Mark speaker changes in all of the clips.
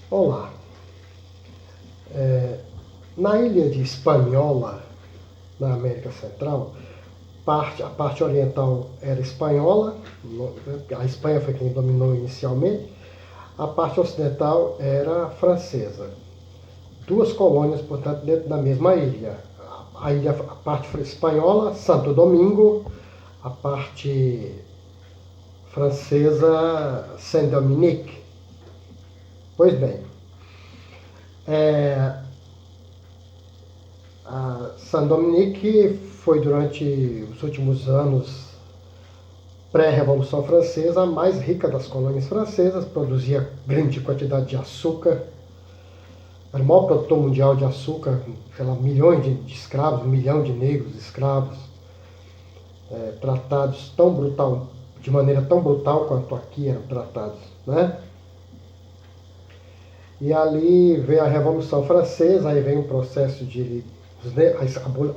Speaker 1: Olá. Na ilha de Hispaniola, na América Central, a parte oriental era espanhola, a Espanha foi quem dominou inicialmente, a parte ocidental era francesa. Duas colônias, portanto, dentro da mesma ilha. A parte espanhola, Santo Domingo, a parte francesa, Saint-Dominique. Pois bem, é, a Saint-Dominique foi durante os últimos anos pré-Revolução Francesa a mais rica das colônias francesas, produzia grande quantidade de açúcar, era o maior produtor mundial de açúcar, sei lá, milhões de escravos, 1 milhão de negros escravos, tratados de maneira tão brutal quanto aqui eram tratados, né? E ali veio a Revolução Francesa, aí vem o processo de...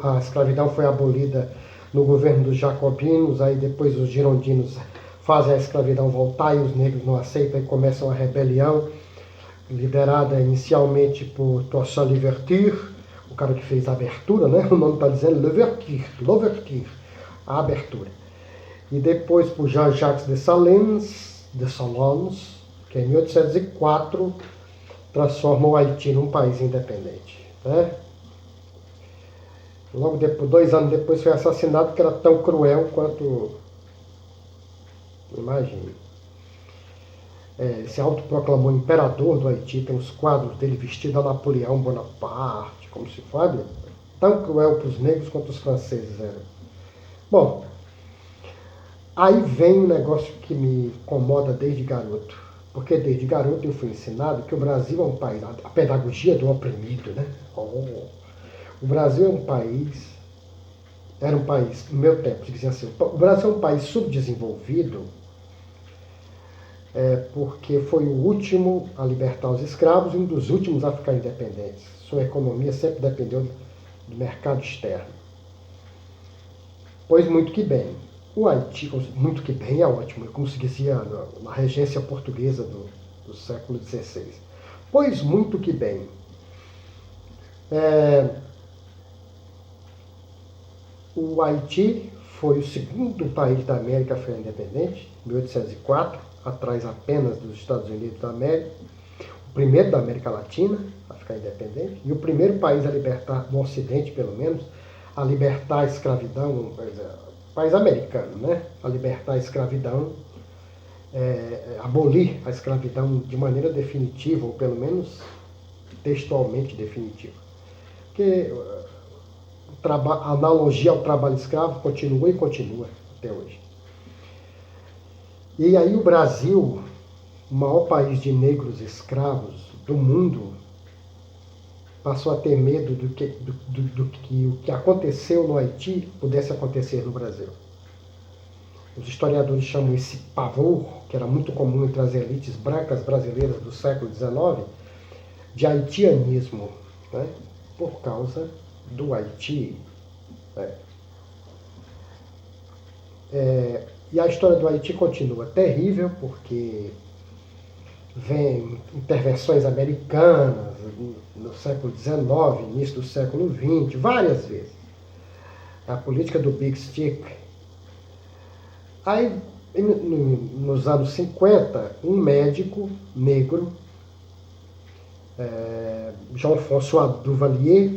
Speaker 1: A escravidão foi abolida no governo dos jacobinos, aí depois os girondinos fazem a escravidão voltar e os negros não aceitam e começam a rebelião, liderada inicialmente por Toussaint Louverture, o cara que fez a abertura, né? O nome está dizendo Louverture, a abertura. E depois por Jean-Jacques Dessalines, que em 1804 transforma o Haiti num país independente, né? Logo depois, 2 anos depois, foi assassinado, que era tão cruel quanto... Imagine. Ele se autoproclamou imperador do Haiti, tem os quadros dele vestido a Napoleão Bonaparte, como se fala, tão cruel para os negros quanto os franceses eram. Bom, aí vem um negócio que me incomoda desde garoto, porque desde garoto eu fui ensinado que o Brasil é um país, a pedagogia do oprimido, né? O Brasil é um país, era um país, no meu tempo, se dizia assim, o Brasil é um país subdesenvolvido, porque foi o último a libertar os escravos e um dos últimos a ficar independentes. Sua economia sempre dependeu do mercado externo. Pois muito que bem. O Haiti, muito que bem é ótimo, como se dizia na regência portuguesa do século XVI. Pois muito que bem. O Haiti foi o segundo país da América a ficar independente, em 1804, atrás apenas dos Estados Unidos da América, o primeiro da América Latina a ficar independente, e o primeiro país a libertar, no Ocidente pelo menos, a libertar a escravidão, país americano, né? A libertar a escravidão, abolir a escravidão de maneira definitiva, ou pelo menos textualmente definitiva. Porque a analogia ao trabalho escravo continua e continua até hoje. E aí o Brasil, o maior país de negros escravos do mundo, passou a ter medo do que o que aconteceu no Haiti pudesse acontecer no Brasil. Os historiadores chamam esse pavor, que era muito comum entre as elites brancas brasileiras do século XIX, de haitianismo, né? Por causa do Haiti. E a história do Haiti continua terrível, porque vem intervenções americanas no século XIX, início do século XX, várias vezes. A política do Big Stick. Aí, nos anos 50, um médico negro, Jean-François Duvalier,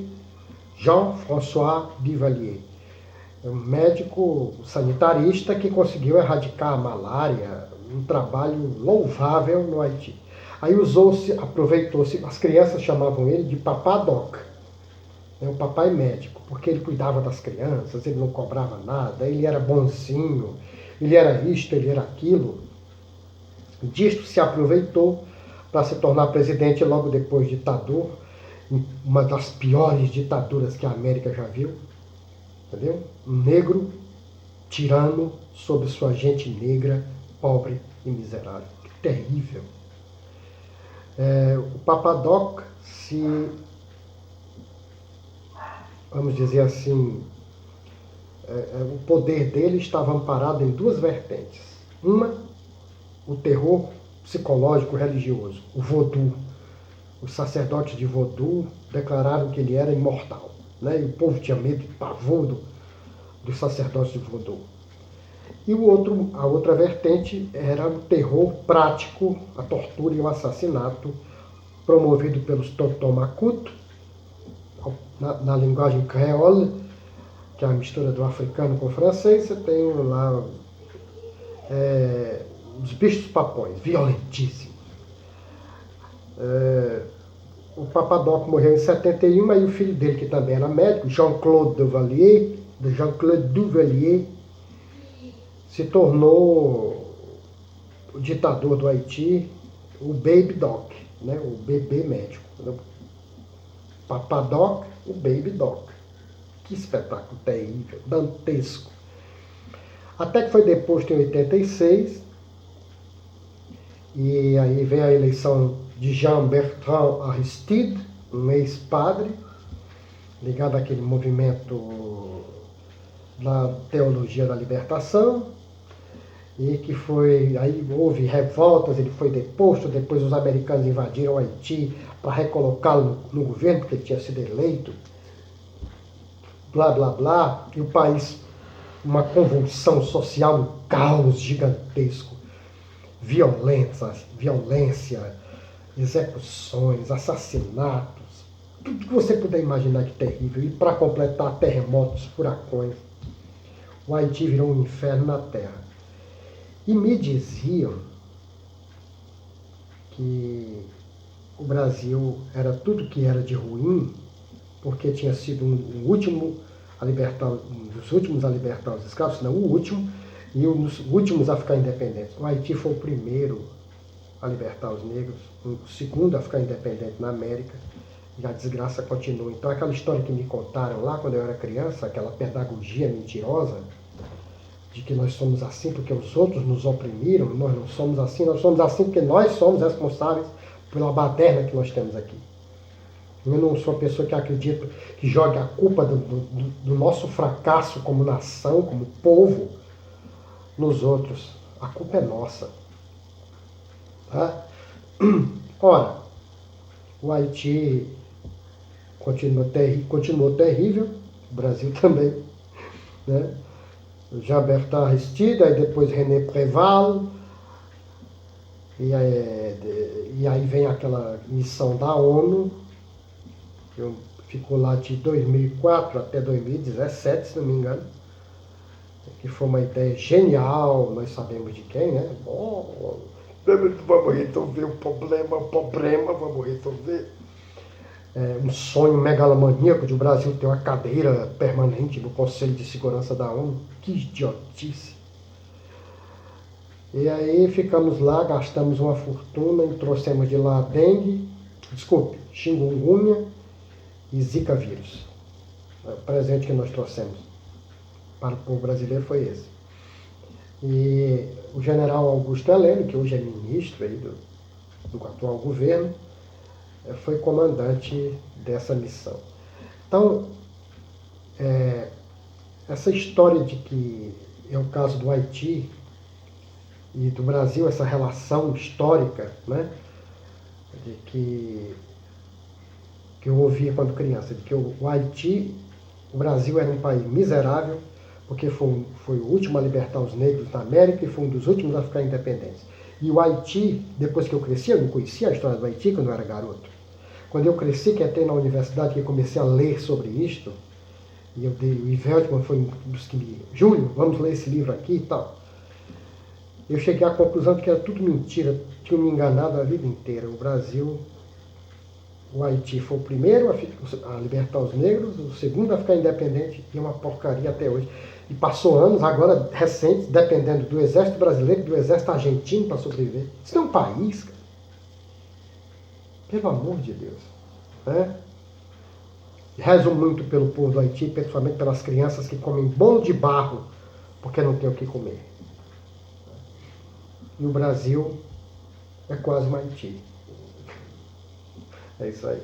Speaker 1: um médico sanitarista que conseguiu erradicar a malária, um trabalho louvável no Haiti. Aí aproveitou-se, as crianças chamavam ele de Papá Doc, o papai médico, porque ele cuidava das crianças, ele não cobrava nada, ele era bonzinho, ele era isto, ele era aquilo. Disto se aproveitou para se tornar presidente logo depois ditador, uma das piores ditaduras que a América já viu. Entendeu? Um negro tirano sobre sua gente negra, pobre e miserável. Que terrível. O Papadoc vamos dizer assim, o poder dele estava amparado em duas vertentes. Uma, o terror psicológico religioso, o voodoo, os sacerdotes de Vodou declararam que ele era imortal, né? E o povo tinha medo e pavor dos sacerdotes de Vodou. E a outra vertente era o terror prático, a tortura e o assassinato promovido pelos Totomacuto, na linguagem creole, que é a mistura do africano com o francês. Você tem lá os bichos papões, violentíssimos. O Papadoc morreu em 71, aí o filho dele, que também era médico, Jean-Claude Duvalier, se tornou o ditador do Haiti, o Baby Doc, né? O bebê médico. Papadoc, o Baby Doc. Que espetáculo terrível, dantesco. Até que foi deposto em 86, e aí vem a eleição de Jean-Bertrand Aristide, um ex-padre, ligado àquele movimento da teologia da libertação, e que foi, aí houve revoltas, ele foi deposto, depois os americanos invadiram o Haiti para recolocá-lo no governo, porque ele tinha sido eleito, blá blá blá, e o país, uma convulsão social, um caos gigantesco, violência, execuções, assassinatos, tudo que você puder imaginar de terrível, e para completar, terremotos, furacões. O Haiti virou um inferno na terra. E me diziam que o Brasil era tudo que era de ruim, porque tinha sido um dos últimos a libertar os escravos, não o último, e um dos últimos a ficar independentes. O Haiti foi o primeiro a libertar os negros, o segundo a ficar independente na América, e a desgraça continua. Então aquela história que me contaram lá quando eu era criança, aquela pedagogia mentirosa, de que nós somos assim porque os outros nos oprimiram, nós não somos assim porque nós somos responsáveis pela baderna que nós temos aqui. Eu não sou a pessoa que acredita que jogue a culpa do nosso fracasso como nação, como povo, nos outros. A culpa é nossa. Tá? Ora, o Haiti continuou terrível, o Brasil também, né? Jean-Bertrand Aristide, aí depois René Préval, e aí vem aquela missão da ONU, que ficou lá de 2004 até 2017, se não me engano, que foi uma ideia genial, nós sabemos de quem, né? Bom, vamos resolver o problema, vamos resolver. Um sonho megalomaníaco de o Brasil ter uma cadeira permanente no Conselho de Segurança da ONU. Que idiotice! E aí ficamos lá, gastamos uma fortuna e trouxemos de lá chikungunya e zika vírus. O presente que nós trouxemos para o povo brasileiro foi esse. E o general Augusto Heleno, que hoje é ministro aí do atual governo, foi comandante dessa missão. Então, essa história de que é o caso do Haiti e do Brasil, essa relação histórica, né, de que eu ouvia quando criança, de que o Haiti, o Brasil era um país miserável, porque foi o último a libertar os negros na América e foi um dos últimos a ficar independentes. E o Haiti, depois que eu cresci, eu não conhecia a história do Haiti quando eu era garoto. Quando eu cresci, que entrei na universidade, que eu comecei a ler sobre isto, e o Iveltman foi um dos que me... Júlio, vamos ler esse livro aqui e tal. Eu cheguei à conclusão de que era tudo mentira, tinham me enganado a vida inteira. O Brasil, o Haiti foi o primeiro a libertar os negros, o segundo a ficar independente, e é uma porcaria até hoje. E passou anos, agora recentes, dependendo do exército brasileiro e do exército argentino para sobreviver. Isso não é um país, cara. Pelo amor de Deus. Né? Rezo muito pelo povo do Haiti, principalmente pelas crianças que comem bolo de barro porque não tem o que comer. E o Brasil é quase um Haiti. É isso aí.